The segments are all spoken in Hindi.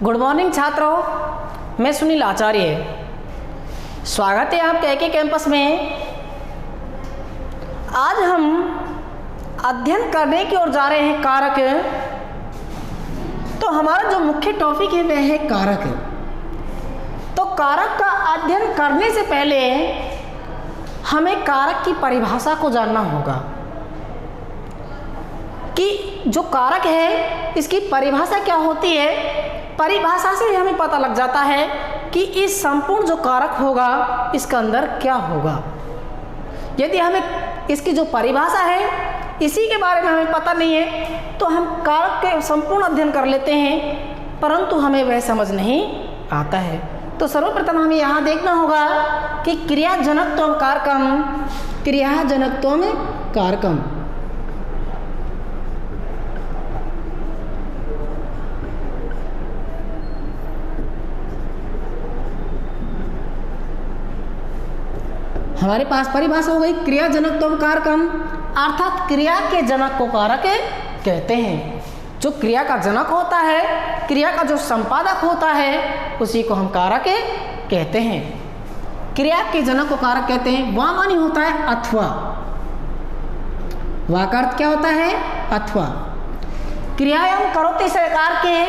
गुड मॉर्निंग छात्रों, मैं सुनील आचार्य। स्वागत है आपके एके कैंपस में। आज हम अध्ययन करने की ओर जा रहे हैं कारक। तो हमारा जो मुख्य टॉपिक है वह है कारक। तो कारक का अध्ययन करने से पहले हमें कारक की परिभाषा को जानना होगा कि जो कारक है इसकी परिभाषा क्या होती है। परिभाषा से ही हमें पता लग जाता है कि इस संपूर्ण जो कारक होगा इसके अंदर क्या होगा। यदि हमें इसकी जो परिभाषा है इसी के बारे में हमें पता नहीं है तो हम कारक के संपूर्ण अध्ययन कर लेते हैं, परंतु हमें वह समझ नहीं आता है। तो सर्वप्रथम हमें यहाँ देखना होगा कि क्रियाजनकत्वम कारकम, क्रियाजनकत्वम कारकम। हमारे पास परिभाषा हो गई क्रियाजनकत्वम कारकम, अर्थात क्रिया के जनक को कारक कहते हैं। जो क्रिया का जनक होता है, क्रिया का जो संपादक होता है, उसी को हम कारक कहते हैं। क्रिया के जनक को कारक कहते हैं। वह मानी होता है अथवा। वह का अर्थ क्या होता है? अथवा। क्रियायम करोति से कारके,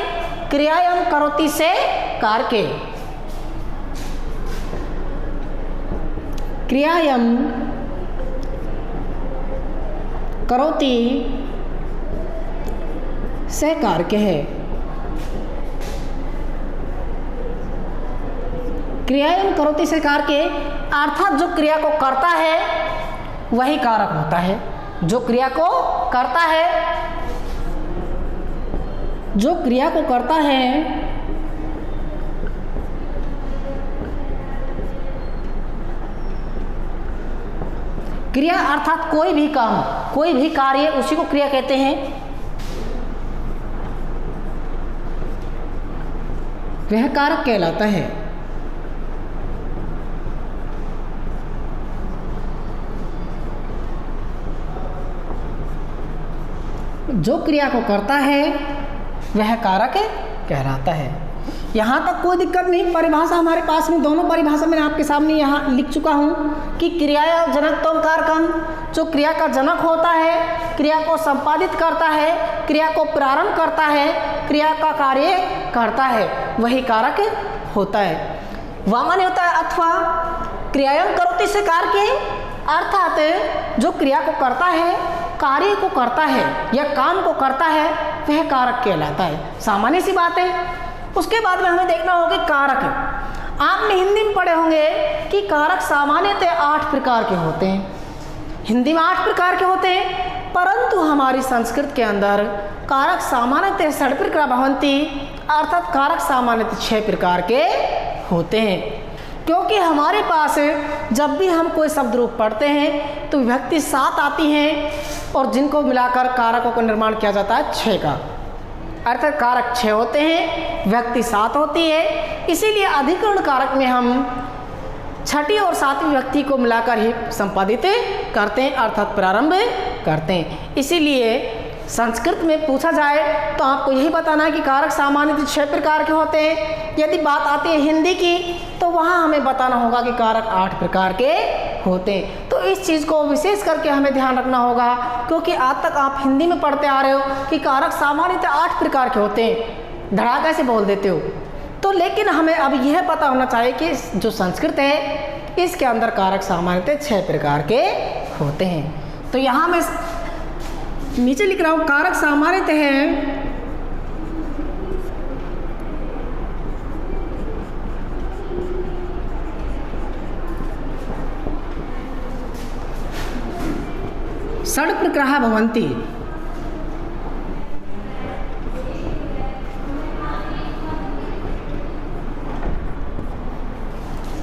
क्रियायम करोति से कारके। क्रियायम करोति से कारक है। क्रियायम करोति से कारक, अर्थात जो क्रिया को करता है वही कारक होता है। जो क्रिया को करता है, जो क्रिया को करता है क्रिया अर्थात कोई भी काम, कोई भी कार्य, उसी को क्रिया कहते हैं। वह कारक कहलाता है। जो क्रिया को करता है वह कारक कहलाता है। यहाँ तक कोई दिक्कत नहीं। परिभाषा हमारे पास में, दोनों परिभाषा मैंने आपके सामने यहाँ लिख चुका हूँ कि क्रिया जनकत्वम कारकम, जो क्रिया का जनक होता है, क्रिया को संपादित करता है, क्रिया को प्रारंभ करता है, क्रिया का कार्य करता है, वही कारक होता है। वामन होता है अथवा क्रियायम करोति से कारके, अर्थात जो क्रिया को करता है, कार्य को करता है या काम को करता है, वह कारक कहलाता है। सामान्य सी बात है। उसके बाद में हमें देखना होगा कारक। आपने हिंदी में पढ़े होंगे कि कारक सामान्यतः 8 प्रकार के होते हैं। हिंदी में 8 प्रकार के होते हैं, परंतु हमारी संस्कृत के अंदर कारक सामान्यतः 6 प्रकार भवन्ति, अर्थात कारक सामान्यतः 6 प्रकार के होते हैं। क्योंकि हमारे पास जब भी हम कोई शब्द रूप पढ़ते हैं तो विभक्ति 7 आती हैं और जिनको मिलाकर कारकों का निर्माण किया जाता है 6 का, अर्थात कारक 6 होते हैं, व्यक्ति 7 होती है। इसीलिए अधिकरण कारक में हम 6ठी और 7वीं व्यक्ति को मिलाकर ही संपादित करते हैं, अर्थात प्रारंभ करते हैं। इसीलिए संस्कृत में पूछा जाए तो आपको यही बताना है कि कारक सामान्यतः 6 प्रकार के होते हैं। यदि बात आती है हिंदी की तो वहाँ हमें बताना होगा कि कारक 8 प्रकार के होते हैं। तो इस चीज़ को विशेष करके हमें ध्यान रखना होगा, क्योंकि आज तक आप हिंदी में पढ़ते आ रहे हो कि कारक सामान्यतः 8 प्रकार के होते हैं, धड़ाका से बोल देते हो। तो लेकिन हमें अब यह पता होना चाहिए कि जो संस्कृत है इसके अंदर कारक सामान्यतः 6 प्रकार के होते हैं। तो यहाँ मैं नीचे लिख रहा हूँ कारक सामान्यतः है षड् प्रकाराः भवन्ति।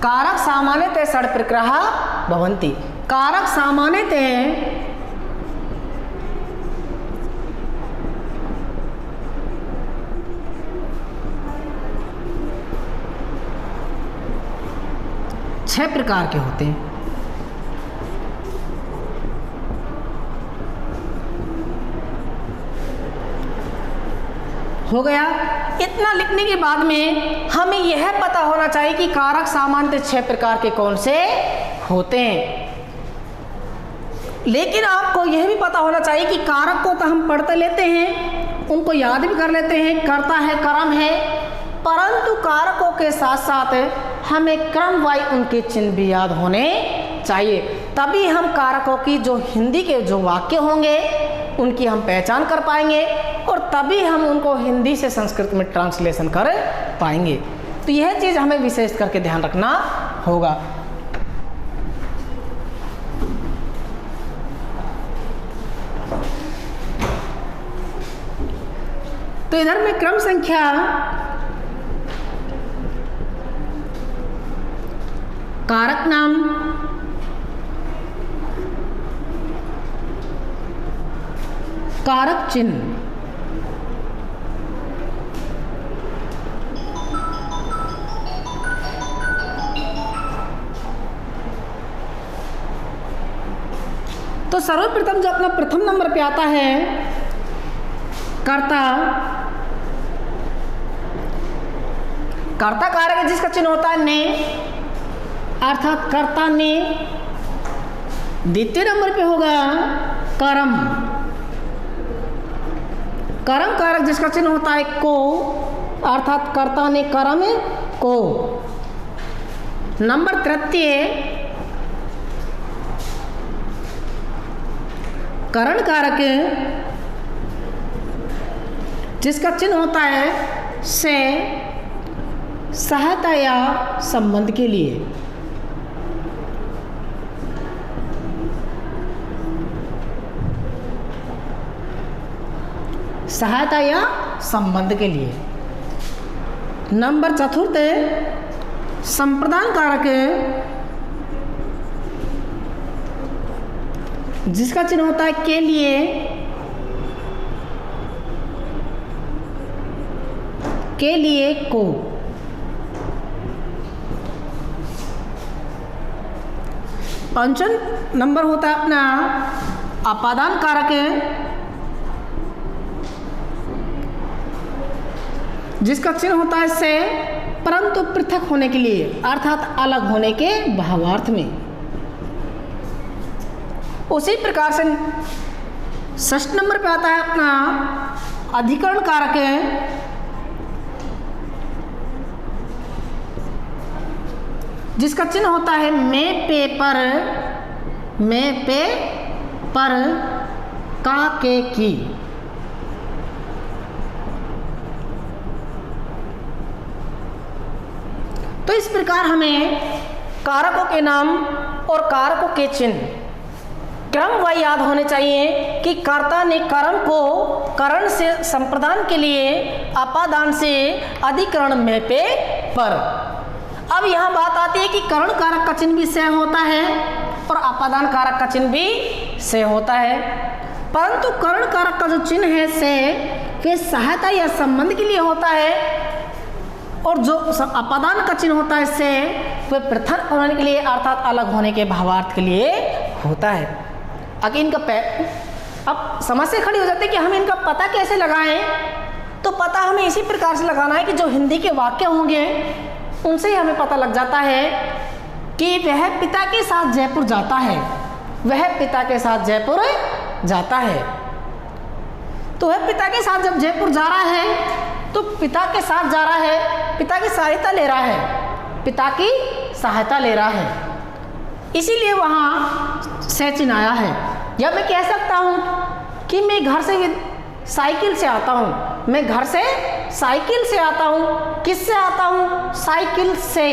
कारक सामान्यतः षड् प्रकाराः भवन्ति। कारक सामान्यतः 6 प्रकार के होते हैं। हो गया। इतना लिखने के बाद में हमें यह पता होना चाहिए कि कारक सामान्यतः 6 प्रकार के कौन से होते हैं। लेकिन आपको यह भी पता होना चाहिए कि कारक को तो हम पढ़ते लेते हैं, उनको याद भी कर लेते हैं, कर्ता है, कर्म है, परंतु कारकों के साथ साथ हमें क्रमवाई उनके चिन्ह भी याद होने चाहिए। तभी हम कारकों की जो हिंदी के जो वाक्य होंगे उनकी हम पहचान कर पाएंगे और तभी हम उनको हिंदी से संस्कृत में ट्रांसलेशन कर पाएंगे। तो यह चीज़ हमें विशेष करके ध्यान रखना होगा। तो इधर में क्रम संख्या कारक नाम, कारक चिन्ह, तो सर्वप्रथम जो अपना प्रथम नंबर पे आता है कर्ता, कर्ता कारक है जिसका चिन्ह होता है ने, अर्थात कर्ता ने। द्वितीय नंबर पे होगा कर्म, कर्म कारक जिसका चिन्ह होता है को, अर्थात कर्ता ने कर्म को। नंबर तृतीय करण कारक जिसका चिन्ह होता है से, सहायता या संबंध के लिए। सहायता या संबंध के लिए। नंबर चतुर्थ संप्रदान कारक जिसका चिन्ह होता है के लिए, के लिए को। पंचम नंबर होता है अपना अपादान कारक जिसका चिन्ह होता है से, परंतु पृथक होने के लिए, अर्थात अलग होने के भावार्थ में। उसी प्रकार से षष्ठ नंबर पे आता है अपना अधिकरण कारक जिसका चिन्ह होता है मैं पे पर, मैं पे पर का के की। तो इस प्रकार हमें कारकों के नाम और कारकों के चिन्ह क्रमवार याद होने चाहिए कि कर्ता ने कर्म को करण से संप्रदान के लिए, अपादान से अधिकरण में पे पर। अब यहाँ बात आती है कि करण कारक का चिन्ह भी से होता है और अपादान कारक का चिन्ह भी से होता है, परंतु करण कारक का जो चिन्ह है से वे सहायता या संबंध के लिए होता है और जो अपादान का चिन्ह होता है से वे पृथक होने के लिए, अर्थात अलग होने के भावार्थ के लिए होता है। अगर इनका अब समस्या खड़ी हो जाती है कि हम इनका पता कैसे लगाएं। तो पता हमें इसी प्रकार से लगाना है कि जो हिंदी के वाक्य होंगे उनसे ही हमें पता लग जाता है कि वह पिता के साथ जयपुर जाता है, वह पिता के साथ जयपुर जाता है। तो वह पिता के साथ जब जयपुर जा रहा है तो पिता के साथ जा रहा है, पिता की सहायता ले रहा है, पिता की सहायता ले रहा है, इसीलिए वहाँ से चिन्ह आया है। या मैं कह सकता हूँ कि मैं घर से साइकिल से आता हूँ, मैं घर से साइकिल से आता हूँ। किससे आता हूँ? साइकिल से।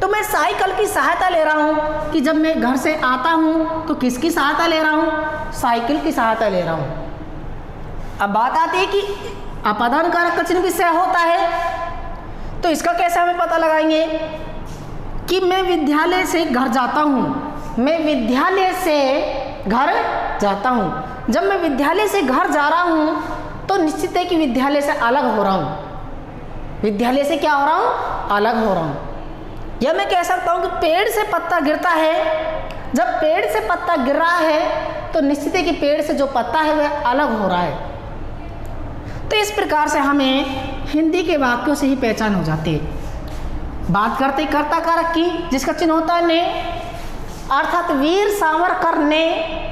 तो मैं साइकिल की सहायता ले रहा हूँ कि जब मैं घर से आता हूँ तो किसकी सहायता ले रहा हूँ? साइकिल की सहायता ले रहा हूँ। अब बात आती है कि अपादान कारक का चिन्ह भी से होता है, तो इसका कैसे हमें पता लगाएंगे कि मैं विद्यालय से घर जाता हूँ, मैं विद्यालय से घर जाता हूँ। जब मैं विद्यालय से घर जा रहा हूँ तो निश्चित है कि विद्यालय से अलग हो रहा हूँ। विद्यालय से क्या हो रहा हूँ? अलग हो रहा हूँ। या मैं कह सकता हूँ कि पेड़ से पत्ता गिरता है, जब पेड़ से पत्ता गिर रहा है तो निश्चित है कि पेड़ से जो पत्ता है वह अलग हो रहा है। तो इस प्रकार से हमें हिंदी के वाक्यों से ही पहचान हो जाती है। बात करते कर्ता कारक की, जिसका चिन्ह होता है ने, अर्थात वीर सावरकर ने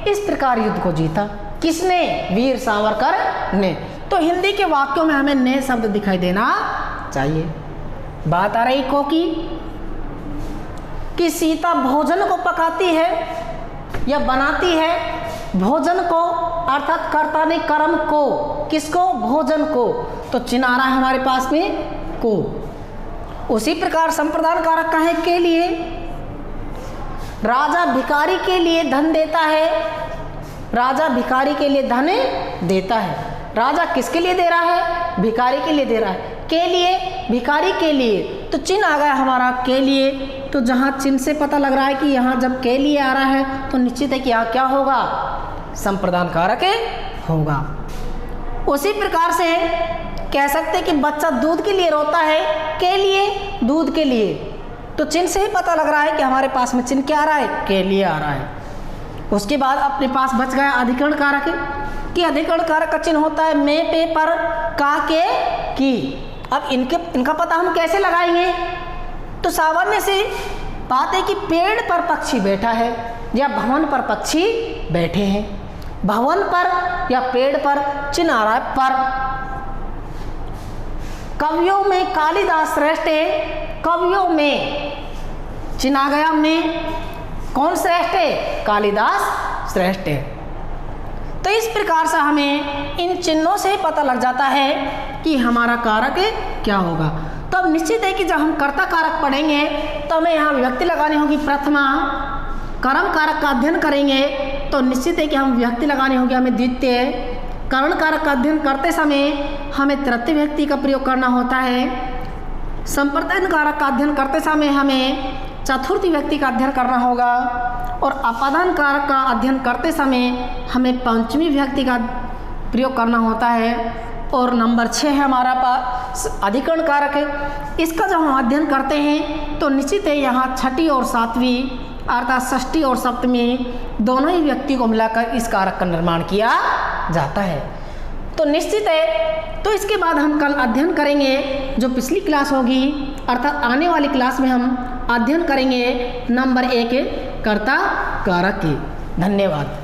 इस प्रकार युद्ध को जीता। किसने? वीर सावरकर ने। तो हिंदी के वाक्यों में हमें ने शब्द दिखाई देना चाहिए। बात आ रही को की कि सीता भोजन को पकाती है या बनाती है। भोजन को अर्थात कर्ता ने कर्म को, किसको? भोजन को। तो चिन्ह आ रहा है हमारे पास में को। उसी प्रकार संप्रदान कारक का है के लिए। राजा भिखारी के लिए धन देता है। राजा भिखारी के लिए धन देता है। राजा किसके लिए दे रहा है? भिखारी के लिए दे रहा है। के लिए, भिखारी के लिए। तो चिन्ह आ गया हमारा के लिए। तो जहाँ चिन्ह से पता लग रहा है कि यहाँ जब के लिए आ रहा है तो निश्चित है कि यहाँ क्या होगा? संप्रदान कारक होगा। उसी प्रकार से कह सकते हैं कि बच्चा दूध के लिए रोता है। के लिए, दूध के लिए। तो चिन्ह से ही पता लग रहा है कि हमारे पास में चिन्ह क्या आ रहा है? के लिए आ रहा है। उसके बाद अपने पास बच गया अधिकरण कारक कि अधिकरण कारक का चिन्ह होता है मैं, पे, पर, का, के, की। अब इनका पता हम कैसे लगाएंगे? तो सामान्य से बात है कि पेड़ पर पक्षी बैठा है या भवन पर पक्षी बैठे हैं। भवन पर या पेड़ पर चिन्ह आ रहा है पर। कवियों में कालिदास श्रेष्ठ है। कवियों में चिन्ह आ गया हमने। कौन श्रेष्ठ है? कालिदास श्रेष्ठ है। तो इस प्रकार से हमें इन चिन्हों से पता लग जाता है कि हमारा कारक क्या होगा। तो अब निश्चित है कि जब हम कर्ता कारक पढ़ेंगे तो हमें यहाँ विभक्ति लगानी होगी प्रथमा। कर्म कारक का अध्ययन करेंगे तो निश्चित है कि हम विभक्ति लगानी होगी हमें द्वितीय। करण कारक का अध्ययन करते समय हमें तृतीय विभक्ति का प्रयोग करना होता है। संप्रदान कारक का अध्ययन करते समय हमें चतुर्थ विभक्ति का अध्ययन करना होगा। और अपादान कारक का अध्ययन करते समय हमें पंचमी विभक्ति का प्रयोग करना होता है। और नंबर 6 है हमारा पास अधिकरण कारक है। इसका जब हम अध्ययन करते हैं तो निश्चित है यहाँ छठी और सातवीं अर्थात षष्ठी और सप्तमी दोनों ही व्यक्ति को मिलाकर इस कारक का निर्माण किया जाता है। तो निश्चित है, तो इसके बाद हम कल अध्ययन करेंगे जो पिछली क्लास होगी अर्थात आने वाली क्लास में हम अध्ययन करेंगे नंबर 1 कर्ता कारक की। धन्यवाद।